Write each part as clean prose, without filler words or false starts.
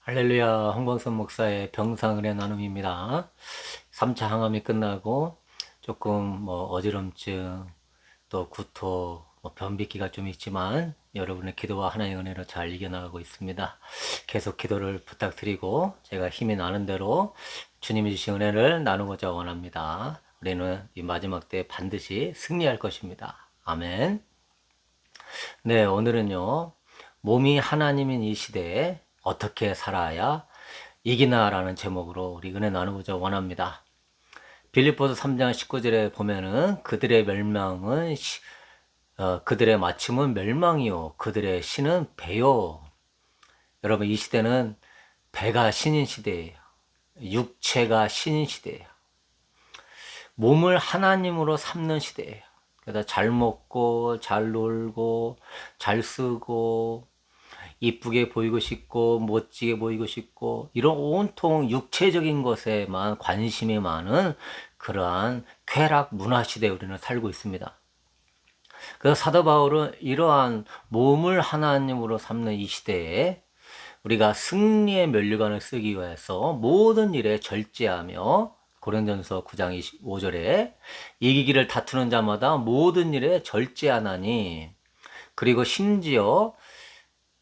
할렐루야, 홍범선 목사의 병상은혜 나눔입니다. 3차 항암이 끝나고 조금 어지럼증, 또 구토, 변비기가 좀 있지만 여러분의 기도와 하나님의 은혜로 잘 이겨나가고 있습니다. 계속 기도를 부탁드리고 제가 힘이 나는 대로 주님이 주신 은혜를 나누고자 원합니다. 우리는 이 마지막 때 반드시 승리할 것입니다. 아멘. 네, 오늘은요, 몸이 하나님인 이 시대에 어떻게 살아야 이기나라는 제목으로 우리 은혜 나누고자 원합니다. 빌립보서 3장 19절에 보면은 그들의 멸망은 그들의 마침은 멸망이요 그들의 신은 배요. 여러분, 이 시대는 배가 신인 시대예요. 육체가 신인 시대예요. 몸을 하나님으로 삼는 시대예요. 그래서 잘 먹고 잘 놀고 잘 쓰고 이쁘게 보이고 싶고 멋지게 보이고 싶고 이런 온통 육체적인 것에만 관심이 많은 그러한 쾌락 문화 시대에 우리는 살고 있습니다. 그래서 사도 바울은 이러한 몸을 하나님으로 삼는 이 시대에 우리가 승리의 면류관을 쓰기 위해서 모든 일에 절제하며 고린도전서 9장 25절에 이기기를 다투는 자마다 모든 일에 절제하나니 그리고 심지어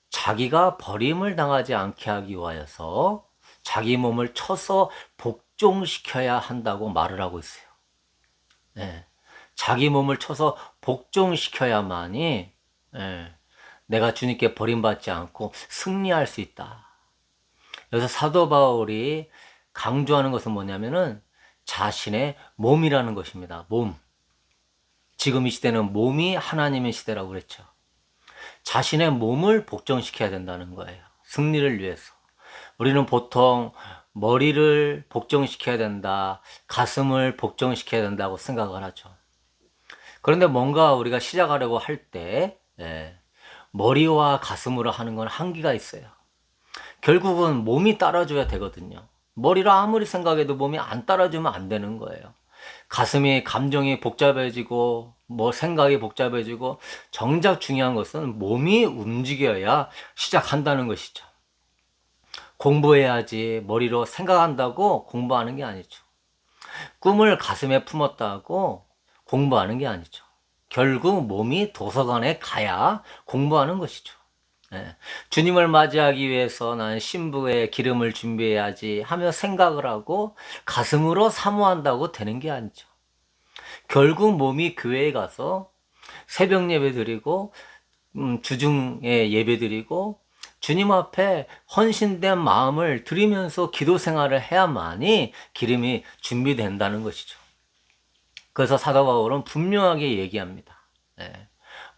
자기가 버림을 당하지 않게 하기 위하여서 자기 몸을 쳐서 복종시켜야 한다고 말을 하고 있어요. 네. 자기 몸을 쳐서 복종시켜야만이 내가 주님께 버림받지 않고 승리할 수 있다. 여기서 사도 바울이 강조하는 것은 뭐냐면은 자신의 몸이라는 것입니다. 몸. 지금 이 시대는 몸이 하나님의 시대라고 그랬죠. 자신의 몸을 복종시켜야 된다는 거예요. 승리를 위해서. 우리는 보통 머리를 복종시켜야 된다, 가슴을 복종시켜야 된다고 생각을 하죠. 그런데 뭔가 우리가 시작하려고 할 때, 머리와 가슴으로 하는 건 한계가 있어요. 결국은 몸이 따라줘야 되거든요. 머리로 아무리 생각해도 몸이 안 따라주면 안 되는 거예요. 가슴이 감정이 복잡해지고 생각이 복잡해지고 정작 중요한 것은 몸이 움직여야 시작한다는 것이죠. 공부해야지 머리로 생각한다고 공부하는 게 아니죠. 꿈을 가슴에 품었다고 공부하는 게 아니죠. 결국 몸이 도서관에 가야 공부하는 것이죠. 주님을 맞이하기 위해서 나는 신부의 기름을 준비해야지 하며 생각을 하고 가슴으로 사모한다고 되는 게 아니죠. 결국 몸이 교회에 가서 새벽 예배 드리고 주중에 예배 드리고 주님 앞에 헌신된 마음을 드리면서 기도 생활을 해야만이 기름이 준비된다는 것이죠. 그래서 사도 바울은 분명하게 얘기합니다.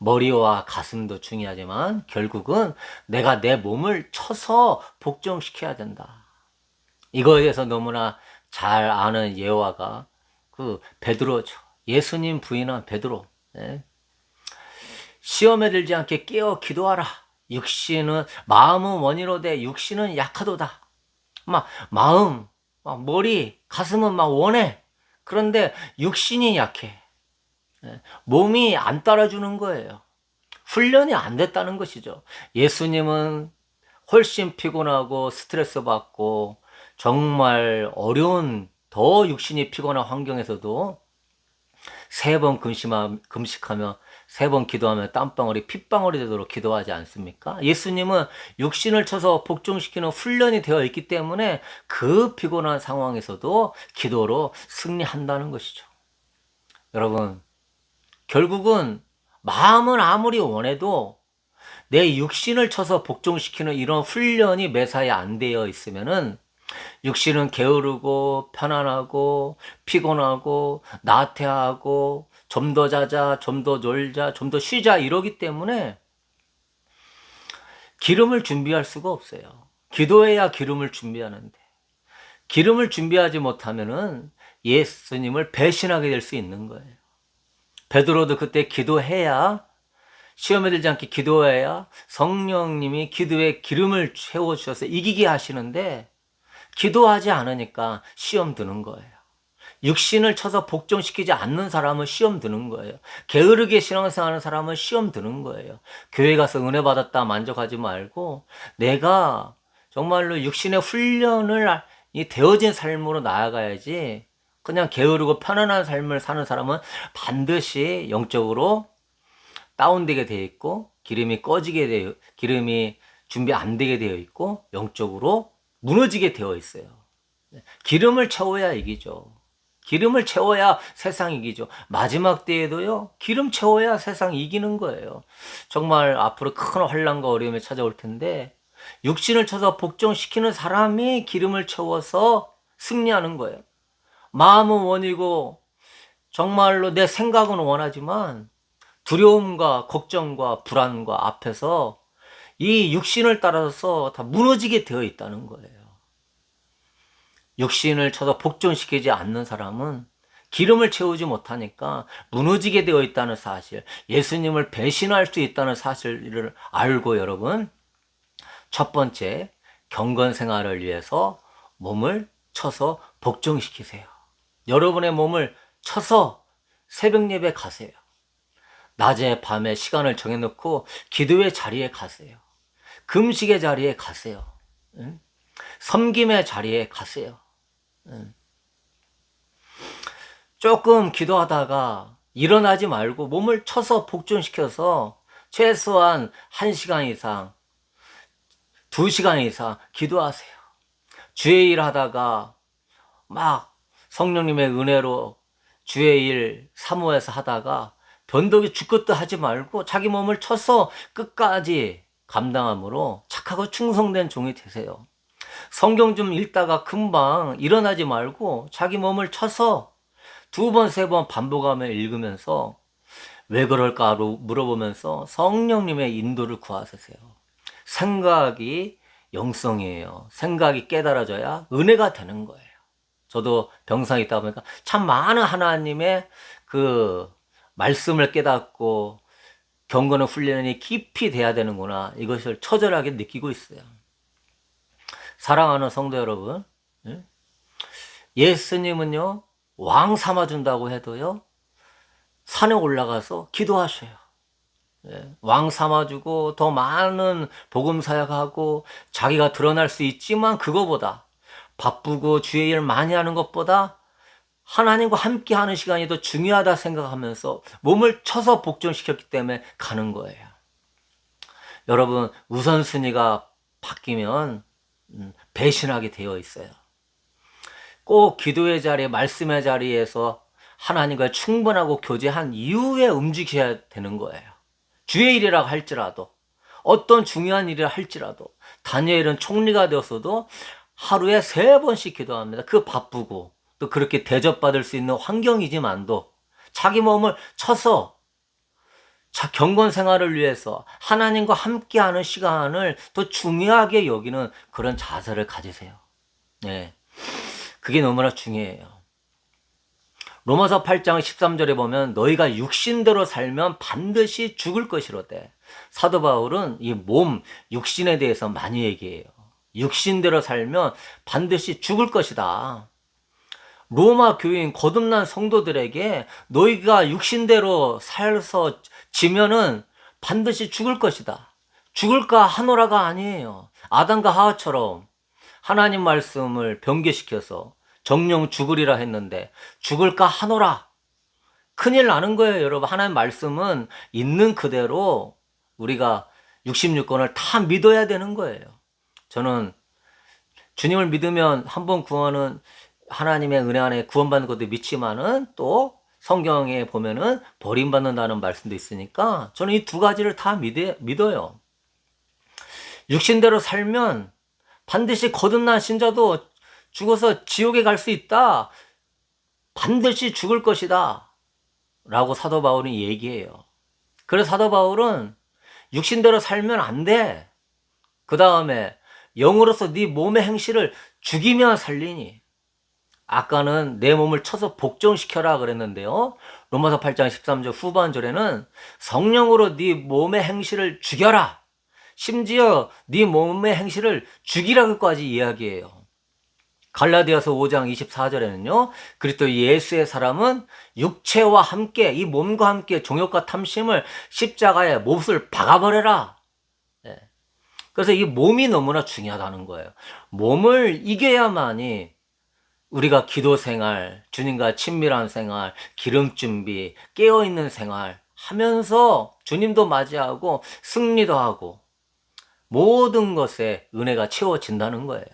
머리와 가슴도 중요하지만 결국은 내가 내 몸을 쳐서 복종시켜야 된다. 이거에 대해서 너무나 잘 아는 예화가 그 베드로죠. 예수님 부인한 베드로. 시험에 들지 않게 깨어 기도하라. 육신은 마음은 원이로 돼 육신은 약하도다. 마음, 머리, 가슴은 원해. 그런데 육신이 약해. 몸이 안 따라주는 거예요. 훈련이 안 됐다는 것이죠. 예수님은 훨씬 피곤하고 스트레스 받고 정말 어려운 더 육신이 피곤한 환경에서도 3번 금식하며 3번 기도하며 땀방울이 핏방울이 되도록 기도하지 않습니까? 예수님은 육신을 쳐서 복종시키는 훈련이 되어 있기 때문에 그 피곤한 상황에서도 기도로 승리한다는 것이죠. 여러분, 결국은 마음은 아무리 원해도 내 육신을 쳐서 복종시키는 이런 훈련이 매사에 안 되어 있으면은 육신은 게으르고 편안하고 피곤하고 나태하고 좀 더 자자, 좀 더 놀자, 좀 더 쉬자 이러기 때문에 기름을 준비할 수가 없어요. 기도해야 기름을 준비하는데 기름을 준비하지 못하면은 예수님을 배신하게 될 수 있는 거예요. 베드로도 그때 기도해야 시험에 들지 않게 기도해야 성령님이 기도에 기름을 채워주셔서 이기게 하시는데 기도하지 않으니까 시험 드는 거예요. 육신을 쳐서 복종시키지 않는 사람은 시험 드는 거예요. 게으르게 신앙생활하는 사람은 시험 드는 거예요. 교회 가서 은혜 받았다 만족하지 말고 내가 정말로 육신의 훈련을 이 되어진 삶으로 나아가야지, 그냥 게으르고 편안한 삶을 사는 사람은 반드시 영적으로 다운되게 되어 있고, 기름이 준비 안 되게 되어 있고, 영적으로 무너지게 되어 있어요. 기름을 채워야 이기죠. 기름을 채워야 세상 이기죠. 마지막 때에도요, 기름 채워야 세상 이기는 거예요. 정말 앞으로 큰 환난과 어려움이 찾아올 텐데, 육신을 쳐서 복종시키는 사람이 기름을 채워서 승리하는 거예요. 마음은 원이고 정말로 내 생각은 원하지만 두려움과 걱정과 불안과 앞에서 이 육신을 따라서 다 무너지게 되어 있다는 거예요. 육신을 쳐서 복종시키지 않는 사람은 기름을 채우지 못하니까 무너지게 되어 있다는 사실, 예수님을 배신할 수 있다는 사실을 알고, 여러분, 첫 번째, 경건 생활을 위해서 몸을 쳐서 복종시키세요. 여러분의 몸을 쳐서 새벽 예배 가세요. 낮에 밤에 시간을 정해놓고 기도의 자리에 가세요. 금식의 자리에 가세요. 섬김의 자리에 가세요. 조금 기도하다가 일어나지 말고 몸을 쳐서 복종시켜서 최소한 1시간 이상, 2시간 이상 기도하세요. 주의 일 하다가 막 성령님의 은혜로 주의 일 사모해서 하다가 변덕이 죽것도 하지 말고 자기 몸을 쳐서 끝까지 감당함으로 착하고 충성된 종이 되세요. 성경 좀 읽다가 금방 일어나지 말고 자기 몸을 쳐서 2번, 3번 반복하며 읽으면서 왜 그럴까 물어보면서 성령님의 인도를 구하세요. 생각이 영성이에요. 생각이 깨달아져야 은혜가 되는 거예요. 저도 병상에 있다 보니까 참 많은 하나님의 그 말씀을 깨닫고 경건의 훈련이 깊이 돼야 되는구나, 이것을 처절하게 느끼고 있어요. 사랑하는 성도 여러분, 예수님은요, 왕 삼아준다고 해도요, 산에 올라가서 기도하셔요. 왕 삼아주고 더 많은 복음 사역하고 자기가 드러날 수 있지만, 그거보다 바쁘고 주의 일 많이 하는 것보다 하나님과 함께 하는 시간이 더 중요하다 생각하면서 몸을 쳐서 복종시켰기 때문에 가는 거예요. 여러분, 우선순위가 바뀌면 배신하게 되어 있어요. 꼭 기도의 자리에, 말씀의 자리에서 하나님과 충분하고 교제한 이후에 움직여야 되는 거예요. 주의 일이라고 할지라도, 어떤 중요한 일이라 할지라도, 다니엘은 총리가 되었어도 하루에 3번씩 기도합니다. 그 바쁘고 또 그렇게 대접받을 수 있는 환경이지만도 자기 몸을 쳐서 경건 생활을 위해서 하나님과 함께하는 시간을 더 중요하게 여기는 그런 자세를 가지세요. 네, 그게 너무나 중요해요. 로마서 8장 13절에 보면 너희가 육신대로 살면 반드시 죽을 것이로되, 사도 바울은 이 몸, 육신에 대해서 많이 얘기해요. 육신대로 살면 반드시 죽을 것이다. 로마 교인 거듭난 성도들에게 너희가 육신대로 살서 지면은 반드시 죽을 것이다. 죽을까 하노라가 아니에요. 아담과 하와처럼 하나님 말씀을 변개시켜서 정령 죽으리라 했는데 죽을까 하노라. 큰일 나는 거예요, 여러분. 하나님 말씀은 있는 그대로 우리가 66권을 다 믿어야 되는 거예요. 저는 주님을 믿으면 한 번 구원은 하나님의 은혜 안에 구원받는 것도 믿지만은 또 성경에 보면은 버림받는다는 말씀도 있으니까 저는 이 2가지를 다 믿어요. 육신대로 살면 반드시 거듭난 신자도 죽어서 지옥에 갈 수 있다. 반드시 죽을 것이다. 라고 사도 바울이 얘기해요. 그래서 사도 바울은 육신대로 살면 안 돼. 그 다음에 영으로서 네 몸의 행실을 죽이며 살리니. 아까는 내 몸을 쳐서 복종시켜라 그랬는데요, 로마서 8장 13절 후반절에는 성령으로 네 몸의 행실을 죽여라. 심지어 네 몸의 행실을 죽이라고까지 이야기해요. 갈라디아서 5장 24절에는요, 그리스도 예수의 사람은 육체와 함께, 이 몸과 함께 종욕과 탐심을 십자가에 못을 박아버려라. 그래서 이 몸이 너무나 중요하다는 거예요. 몸을 이겨야만이 우리가 기도 생활, 주님과 친밀한 생활, 기름 준비, 깨어있는 생활 하면서 주님도 맞이하고 승리도 하고 모든 것에 은혜가 채워진다는 거예요.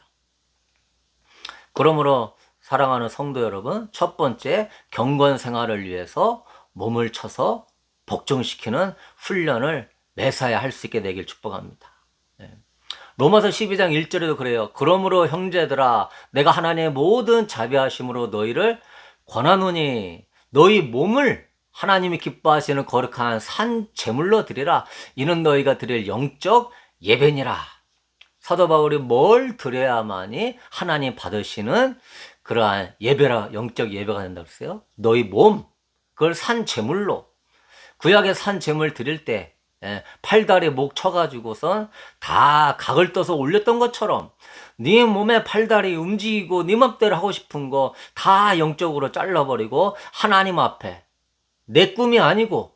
그러므로 사랑하는 성도 여러분, 첫 번째 경건 생활을 위해서 몸을 쳐서 복종시키는 훈련을 매사에 할 수 있게 되길 축복합니다. 로마서 12장 1절에도 그래요. 그러므로 형제들아 내가 하나님의 모든 자비하심으로 너희를 권하노니 너희 몸을 하나님이 기뻐하시는 거룩한 산 제물로 드리라. 이는 너희가 드릴 영적 예배니라. 사도 바울이 뭘 드려야만이 하나님 받으시는 그러한 예배라, 영적 예배가 된다고 했어요. 너희 몸, 그걸 산 제물로. 구약의 산 제물 드릴 때 팔다리 목 쳐가지고선 다 각을 떠서 올렸던 것처럼 네 몸에 팔다리 움직이고 네 맘대로 하고 싶은 거 다 영적으로 잘라버리고 하나님 앞에 내 꿈이 아니고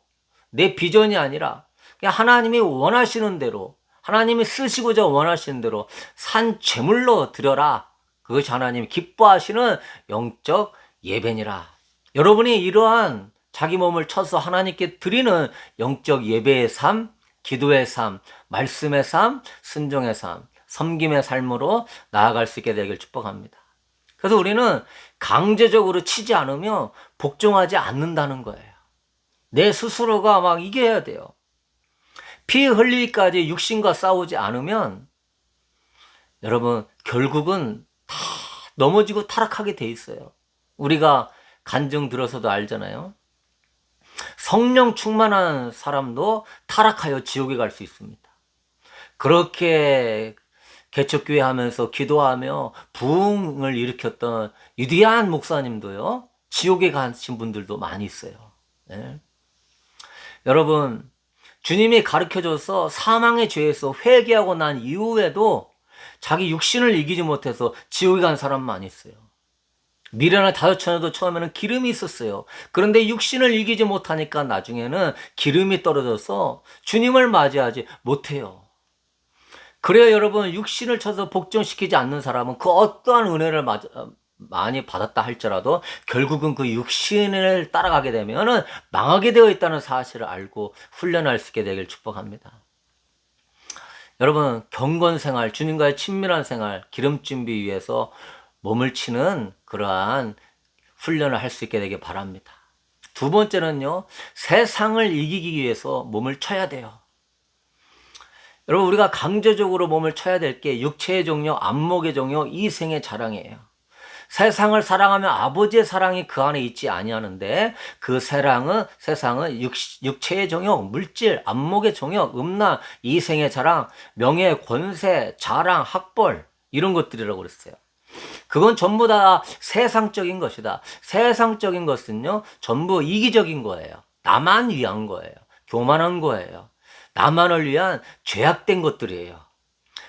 내 비전이 아니라 그냥 하나님이 원하시는 대로 하나님이 쓰시고자 원하시는 대로 산 제물로 드려라. 그것이 하나님이 기뻐하시는 영적 예배니라. 여러분이 이러한 자기 몸을 쳐서 하나님께 드리는 영적 예배의 삶, 기도의 삶, 말씀의 삶, 순종의 삶, 섬김의 삶으로 나아갈 수 있게 되길 축복합니다. 그래서 우리는 강제적으로 치지 않으면 복종하지 않는다는 거예요. 내 스스로가 막 이겨야 돼요. 피 흘리기까지 육신과 싸우지 않으면 여러분 결국은 다 넘어지고 타락하게 돼 있어요. 우리가 간증 들어서도 알잖아요. 성령 충만한 사람도 타락하여 지옥에 갈 수 있습니다. 그렇게 개척교회 하면서 기도하며 부흥을 일으켰던 위대한 목사님도요, 지옥에 가신 분들도 많이 있어요. 네. 여러분, 주님이 가르쳐줘서 사망의 죄에서 회개하고 난 이후에도 자기 육신을 이기지 못해서 지옥에 간 사람 많이 있어요. 미련을 다져쳐내도 처음에는 기름이 있었어요. 그런데 육신을 이기지 못하니까 나중에는 기름이 떨어져서 주님을 맞이하지 못해요. 그래요, 여러분. 육신을 쳐서 복종시키지 않는 사람은 그 어떠한 은혜를 많이 받았다 할지라도 결국은 그 육신을 따라가게 되면은 망하게 되어 있다는 사실을 알고 훈련할 수 있게 되길 축복합니다. 여러분, 경건 생활, 주님과의 친밀한 생활, 기름 준비 위해서 몸을 치는 그러한 훈련을 할 수 있게 되길 바랍니다. 두 번째는요, 세상을 이기기 위해서 몸을 쳐야 돼요. 여러분, 우리가 강제적으로 몸을 쳐야 될 게 육체의 종력, 안목의 종력, 이생의 자랑이에요. 세상을 사랑하며 아버지의 사랑이 그 안에 있지 아니하는데 그 세상은 육체의 종력, 물질, 안목의 종력, 음란, 이생의 자랑, 명예, 권세, 자랑, 학벌 이런 것들이라고 그랬어요. 그건 전부 다 세상적인 것이다. 세상적인 것은요, 전부 이기적인 거예요. 나만 위한 거예요. 교만한 거예요. 나만을 위한 죄악된 것들이에요.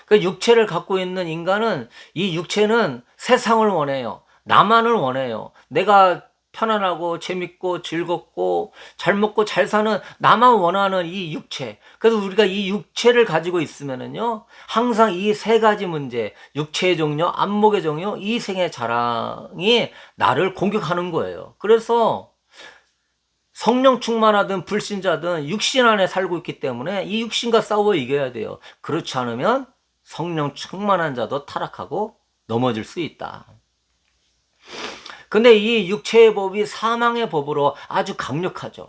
그 육체를 갖고 있는 인간은 이 육체는 세상을 원해요. 나만을 원해요. 내가 편안하고 재밌고 즐겁고 잘 먹고 잘 사는 나만 원하는 이 육체. 그래서 우리가 이 육체를 가지고 있으면은요, 항상 이 세 가지 문제, 육체의 종려, 안목의 종려, 이생의 자랑이 나를 공격하는 거예요. 그래서 성령 충만하든 불신자든 육신 안에 살고 있기 때문에 이 육신과 싸워 이겨야 돼요. 그렇지 않으면 성령 충만한 자도 타락하고 넘어질 수 있다. 근데 이 육체의 법이 사망의 법으로 아주 강력하죠.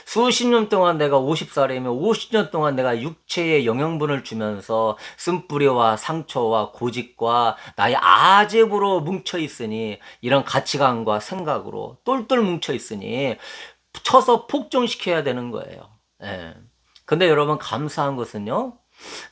수십 년 동안 내가 50살이면 50년 동안 내가 육체에 영양분을 주면서 쓴뿌리와 상처와 고집과 나의 아집으로 뭉쳐 있으니, 이런 가치관과 생각으로 똘똘 뭉쳐 있으니 쳐서 폭종시켜야 되는 거예요. 예. 근데 여러분, 감사한 것은요,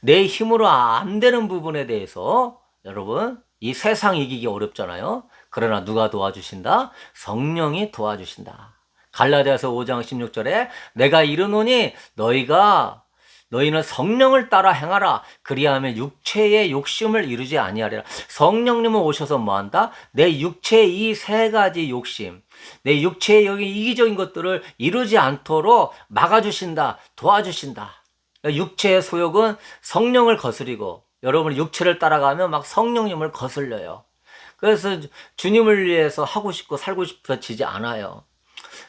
내 힘으로 안 되는 부분에 대해서 여러분, 이 세상 이기기 어렵잖아요. 그러나 누가 도와주신다? 성령이 도와주신다. 갈라디아서 5장 16절에 내가 이르노니 너희는 성령을 따라 행하라. 그리하면 육체의 욕심을 이루지 아니하리라. 성령님은 오셔서 뭐한다? 내 육체의 이 세 가지 욕심, 내 육체의 여기 이기적인 것들을 이루지 않도록 막아주신다, 도와주신다. 육체의 소욕은 성령을 거스리고 여러분이 육체를 따라가면 막 성령님을 거슬려요. 그래서 주님을 위해서 하고 싶고 살고 싶어지지 않아요.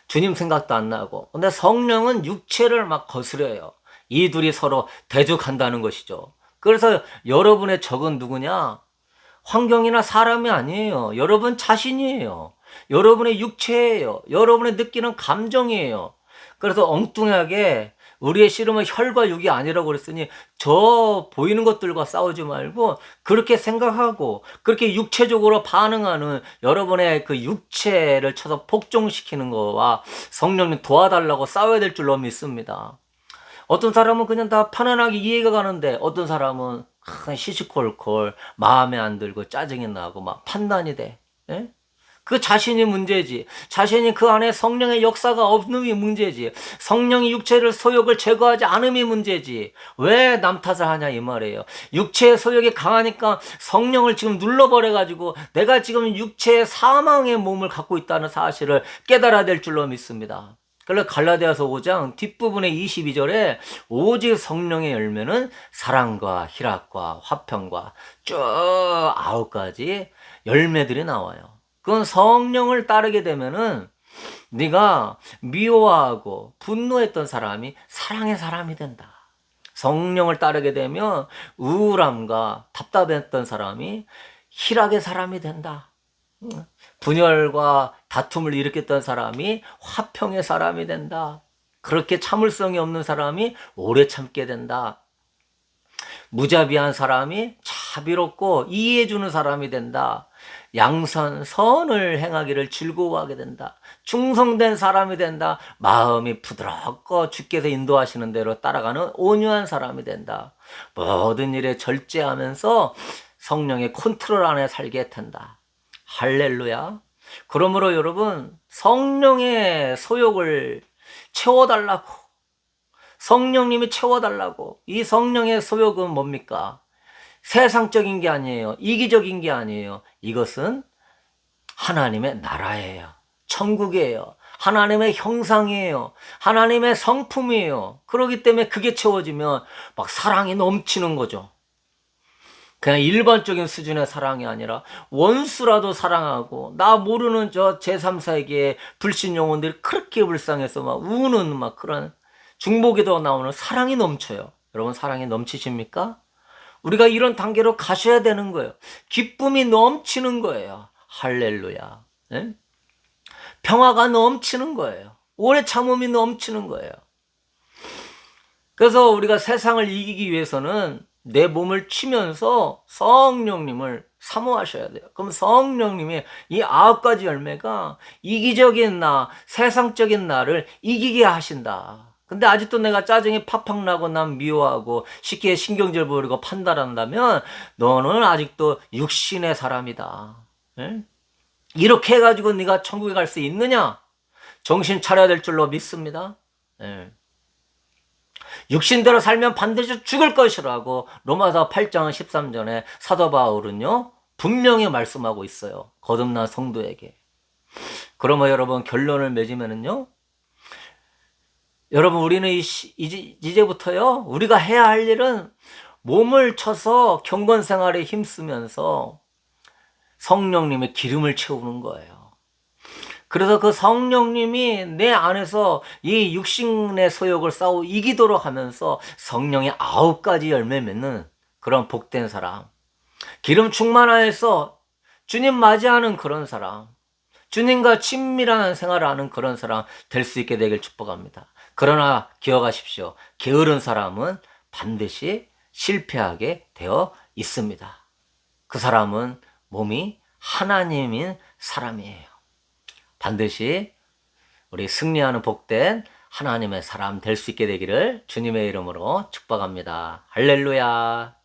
주님 생각도 안 나고. 근데 성령은 육체를 막 거스려요. 이 둘이 서로 대적한다는 것이죠. 그래서 여러분의 적은 누구냐? 환경이나 사람이 아니에요. 여러분 자신이에요. 여러분의 육체예요. 여러분의 느끼는 감정이에요. 그래서 엉뚱하게 우리의 씨름은 혈과 육이 아니라고 그랬으니 저 보이는 것들과 싸우지 말고 그렇게 생각하고 그렇게 육체적으로 반응하는 여러분의 그 육체를 쳐서 복종시키는 거와 성령님 도와달라고 싸워야 될 줄로 믿습니다. 어떤 사람은 그냥 다 편안하게 이해가 가는데 어떤 사람은 시시콜콜 마음에 안 들고 짜증이 나고 막 판단이 돼. 예? 그 자신이 문제지. 자신이 그 안에 성령의 역사가 없음이 문제지. 성령이 육체를 소욕을 제거하지 않음이 문제지. 왜 남 탓을 하냐 이 말이에요. 육체의 소욕이 강하니까 성령을 지금 눌러버려가지고 내가 지금 육체의 사망의 몸을 갖고 있다는 사실을 깨달아야 될 줄로 믿습니다. 그래서 갈라디아서 5장 뒷부분의 22절에 오직 성령의 열매는 사랑과 희락과 화평과 쭉 9가지 열매들이 나와요. 그건 성령을 따르게 되면은 네가 미워하고 분노했던 사람이 사랑의 사람이 된다. 성령을 따르게 되면 우울함과 답답했던 사람이 희락의 사람이 된다. 분열과 다툼을 일으켰던 사람이 화평의 사람이 된다. 그렇게 참을성이 없는 사람이 오래 참게 된다. 무자비한 사람이 자비롭고 이해해주는 사람이 된다. 양선, 선을 행하기를 즐거워하게 된다. 충성된 사람이 된다. 마음이 부드럽고 주께서 인도하시는 대로 따라가는 온유한 사람이 된다. 모든 일에 절제하면서 성령의 컨트롤 안에 살게 된다. 할렐루야. 그러므로 여러분 성령의 소욕을 채워달라고, 성령님이 채워달라고. 이 성령의 소욕은 뭡니까? 세상적인 게 아니에요. 이기적인 게 아니에요. 이것은 하나님의 나라예요. 천국이에요. 하나님의 형상이에요. 하나님의 성품이에요. 그렇기 때문에 그게 채워지면 막 사랑이 넘치는 거죠. 그냥 일반적인 수준의 사랑이 아니라 원수라도 사랑하고 나 모르는 저 제3세계의 불신 영혼들이 그렇게 불쌍해서 막 우는 막 그런 중보기도 나오는 사랑이 넘쳐요. 여러분 사랑이 넘치십니까? 우리가 이런 단계로 가셔야 되는 거예요. 기쁨이 넘치는 거예요. 할렐루야. 네? 평화가 넘치는 거예요. 오래 참음이 넘치는 거예요. 그래서 우리가 세상을 이기기 위해서는 내 몸을 치면서 성령님을 사모하셔야 돼요. 그럼 성령님이 이 9가지 열매가 이기적인 나, 세상적인 나를 이기게 하신다. 근데 아직도 내가 짜증이 팍팍 나고 난 미워하고 쉽게 신경질 부리고 판단한다면 너는 아직도 육신의 사람이다. 네? 이렇게 해가지고 네가 천국에 갈 수 있느냐? 정신 차려야 될 줄로 믿습니다. 네. 육신대로 살면 반드시 죽을 것이라고 로마서 8장 13절에 사도 바울은요 분명히 말씀하고 있어요. 거듭난 성도에게. 그러면 여러분 결론을 맺으면은요, 여러분 우리는 이제부터요 우리가 해야 할 일은 몸을 쳐서 경건 생활에 힘쓰면서 성령님의 기름을 채우는 거예요. 그래서 그 성령님이 내 안에서 이 육신의 소욕을 싸워 이기도록 하면서 성령의 9가지 열매 맺는 그런 복된 사람, 기름 충만하여서 주님 맞이하는 그런 사람, 주님과 친밀한 생활을 하는 그런 사람 될 수 있게 되길 축복합니다. 그러나 기억하십시오. 게으른 사람은 반드시 실패하게 되어 있습니다. 그 사람은 몸이 하나님인 사람이에요. 반드시 우리 승리하는 복된 하나님의 사람 될 수 있게 되기를 주님의 이름으로 축복합니다. 할렐루야.